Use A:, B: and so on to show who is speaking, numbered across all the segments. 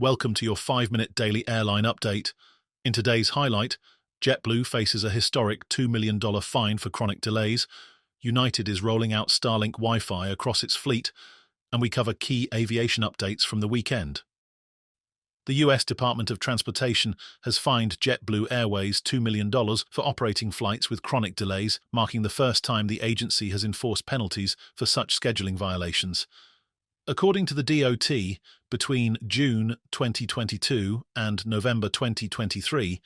A: Welcome to your 5-minute daily airline update. In today's highlight, JetBlue faces a historic $2 million fine for chronic delays, United is rolling out Starlink Wi-Fi across its fleet, and we cover key aviation updates from the weekend. The US Department of Transportation has fined JetBlue Airways $2 million for operating flights with chronic delays, marking the first time the agency has enforced penalties for such scheduling violations. According to the DOT, between June 2022 and November 2023,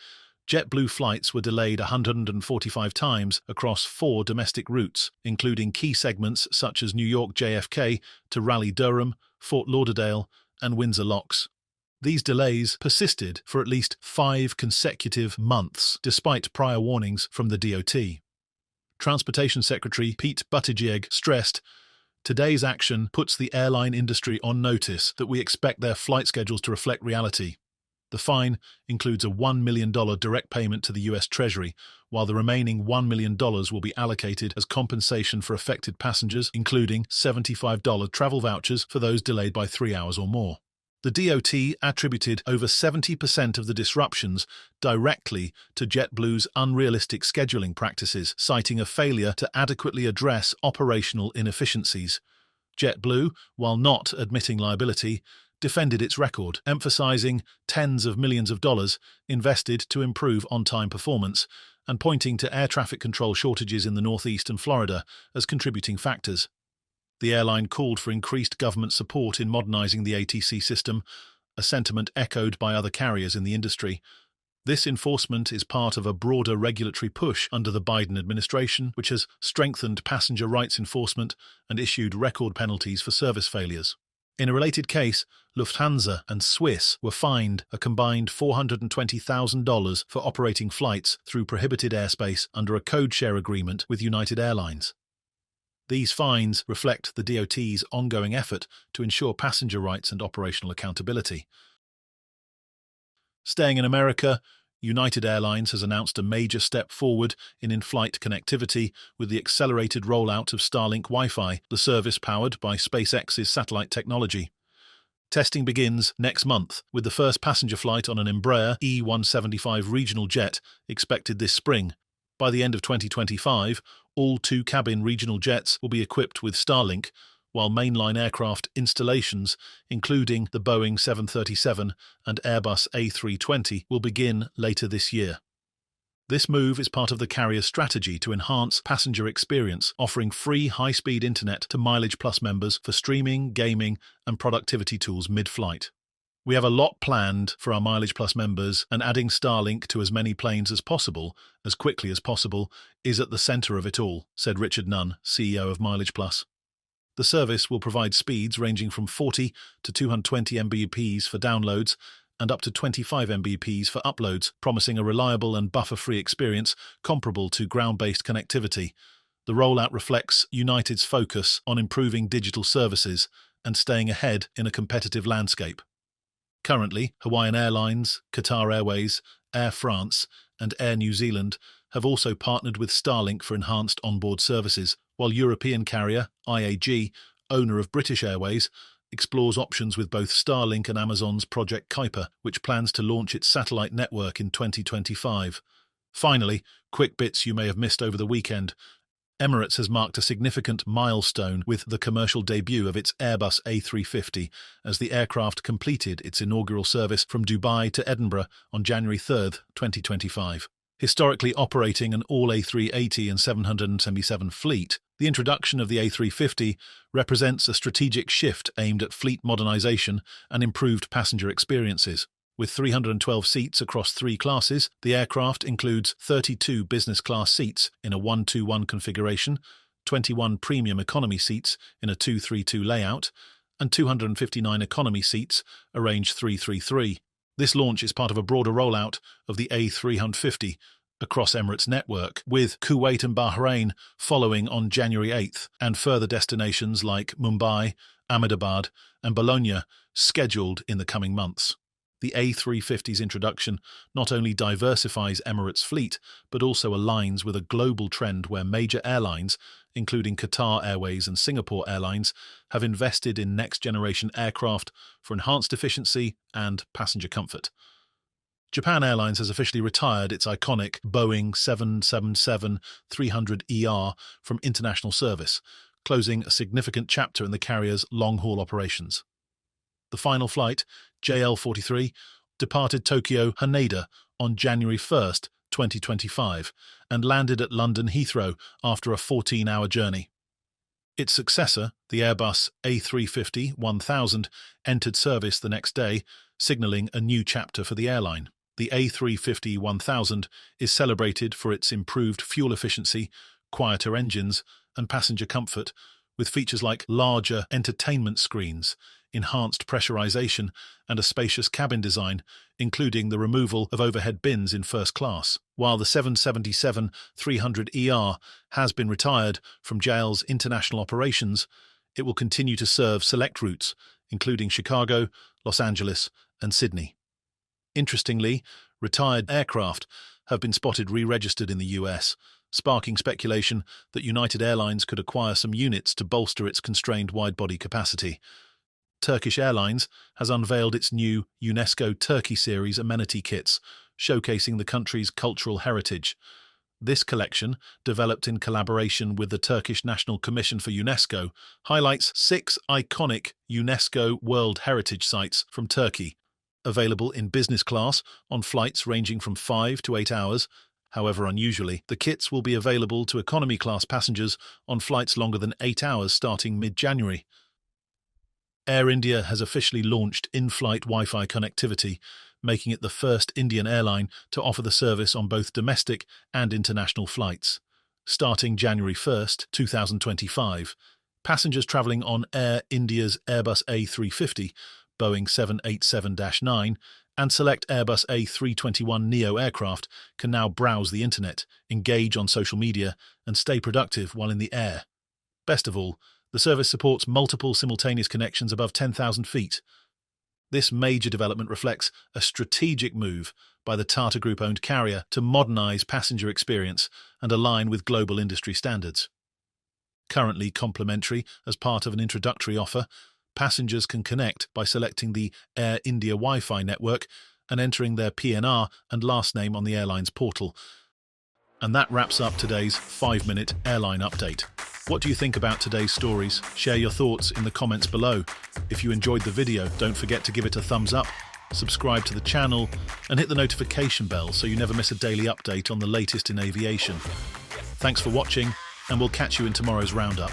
A: JetBlue flights were delayed 145 times across 4 domestic routes, including key segments such as New York JFK to Raleigh-Durham, Fort Lauderdale, and Windsor Locks. These delays persisted for at least 5 consecutive months, despite prior warnings from the DOT. Transportation Secretary Pete Buttigieg stressed, "Today's action puts the airline industry on notice that we expect their flight schedules to reflect reality." The fine includes a $1 million direct payment to the US Treasury, while the remaining $1 million will be allocated as compensation for affected passengers, including $75 travel vouchers for those delayed by 3 hours or more. The DOT attributed over 70% of the disruptions directly to JetBlue's unrealistic scheduling practices, citing a failure to adequately address operational inefficiencies. JetBlue, while not admitting liability, defended its record, emphasizing tens of millions of dollars invested to improve on-time performance and pointing to air traffic control shortages in the Northeast and Florida as contributing factors. The airline called for increased government support in modernizing the ATC system, a sentiment echoed by other carriers in the industry. This enforcement is part of a broader regulatory push under the Biden administration, which has strengthened passenger rights enforcement and issued record penalties for service failures. In a related case, Lufthansa and Swiss were fined a combined $420,000 for operating flights through prohibited airspace under a code-share agreement with United Airlines. These fines reflect the DOT's ongoing effort to ensure passenger rights and operational accountability. Staying in America, United Airlines has announced a major step forward in in-flight connectivity with the accelerated rollout of Starlink Wi-Fi, the service powered by SpaceX's satellite technology. Testing begins next month, with the first passenger flight on an Embraer E175 regional jet expected this spring. By the end of 2025, all 2-cabin regional jets will be equipped with Starlink, while mainline aircraft installations, including the Boeing 737 and Airbus A350, will begin later this year. This move is part of the carrier's strategy to enhance passenger experience, offering free high-speed internet to Mileage Plus members for streaming, gaming, and productivity tools mid-flight. "We have a lot planned for our Mileage Plus members, and adding Starlink to as many planes as possible, as quickly as possible, is at the center of it all," said Richard Nunn, CEO of Mileage Plus. The service will provide speeds ranging from 40 to 220 Mbps for downloads and up to 25 Mbps for uploads, promising a reliable and buffer-free experience comparable to ground-based connectivity. The rollout reflects United's focus on improving digital services and staying ahead in a competitive landscape. Currently, Hawaiian Airlines, Qatar Airways, Air France, and Air New Zealand have also partnered with Starlink for enhanced onboard services, while European carrier IAG, owner of British Airways, explores options with both Starlink and Amazon's Project Kuiper, which plans to launch its satellite network in 2025. Finally, quick bits you may have missed over the weekend. Emirates has marked a significant milestone with the commercial debut of its Airbus A350 as the aircraft completed its inaugural service from Dubai to Edinburgh on January 3, 2025. Historically operating an all A380 and 777 fleet, the introduction of the A350 represents a strategic shift aimed at fleet modernization and improved passenger experiences. With 312 seats across 3 classes, the aircraft includes 32 business-class seats in a 1-2-1 configuration, 21 premium economy seats in a 2-3-2 layout, and 259 economy seats arranged 3-3-3. This launch is part of a broader rollout of the A350 across Emirates' network, with Kuwait and Bahrain following on January 8th, and further destinations like Mumbai, Ahmedabad, and Bologna scheduled in the coming months. The A350's introduction not only diversifies Emirates' fleet, but also aligns with a global trend where major airlines, including Qatar Airways and Singapore Airlines, have invested in next-generation aircraft for enhanced efficiency and passenger comfort. Japan Airlines has officially retired its iconic Boeing 777-300ER from international service, closing a significant chapter in the carrier's long-haul operations. The final flight, JL-43, departed Tokyo Haneda on January 1, 2025, and landed at London Heathrow after a 14-hour journey. Its successor, the Airbus A350-1000, entered service the next day, signalling a new chapter for the airline. The A350-1000 is celebrated for its improved fuel efficiency, quieter engines, and passenger comfort, with features like larger entertainment screens, enhanced pressurization, and a spacious cabin design, including the removal of overhead bins in first class. While the 777-300ER has been retired from JAL's international operations, it will continue to serve select routes, including Chicago, Los Angeles, and Sydney. Interestingly, retired aircraft have been spotted re-registered in the US, sparking speculation that United Airlines could acquire some units to bolster its constrained wide-body capacity. Turkish Airlines has unveiled its new UNESCO Turkey Series amenity kits, showcasing the country's cultural heritage. This collection, developed in collaboration with the Turkish National Commission for UNESCO, highlights 6 iconic UNESCO World Heritage Sites from Turkey, available in business class on flights ranging from 5 to 8 hours. However, unusually, the kits will be available to economy class passengers on flights longer than 8 hours starting mid-January. Air India has officially launched in-flight Wi-Fi connectivity, making it the first Indian airline to offer the service on both domestic and international flights. Starting January 1, 2025, passengers travelling on Air India's Airbus A350, Boeing 787-9, and select Airbus A321neo aircraft can now browse the internet, engage on social media, and stay productive while in the air. Best of all, the service supports multiple simultaneous connections above 10,000 feet. This major development reflects a strategic move by the Tata Group-owned carrier to modernize passenger experience and align with global industry standards. Currently complimentary as part of an introductory offer, passengers can connect by selecting the Air India Wi-Fi network and entering their PNR and last name on the airline's portal. And that wraps up today's 5-minute airline update. What do you think about today's stories? Share your thoughts in the comments below. If you enjoyed the video, don't forget to give it a thumbs up, subscribe to the channel, and hit the notification bell so you never miss a daily update on the latest in aviation. Thanks for watching, and we'll catch you in tomorrow's roundup.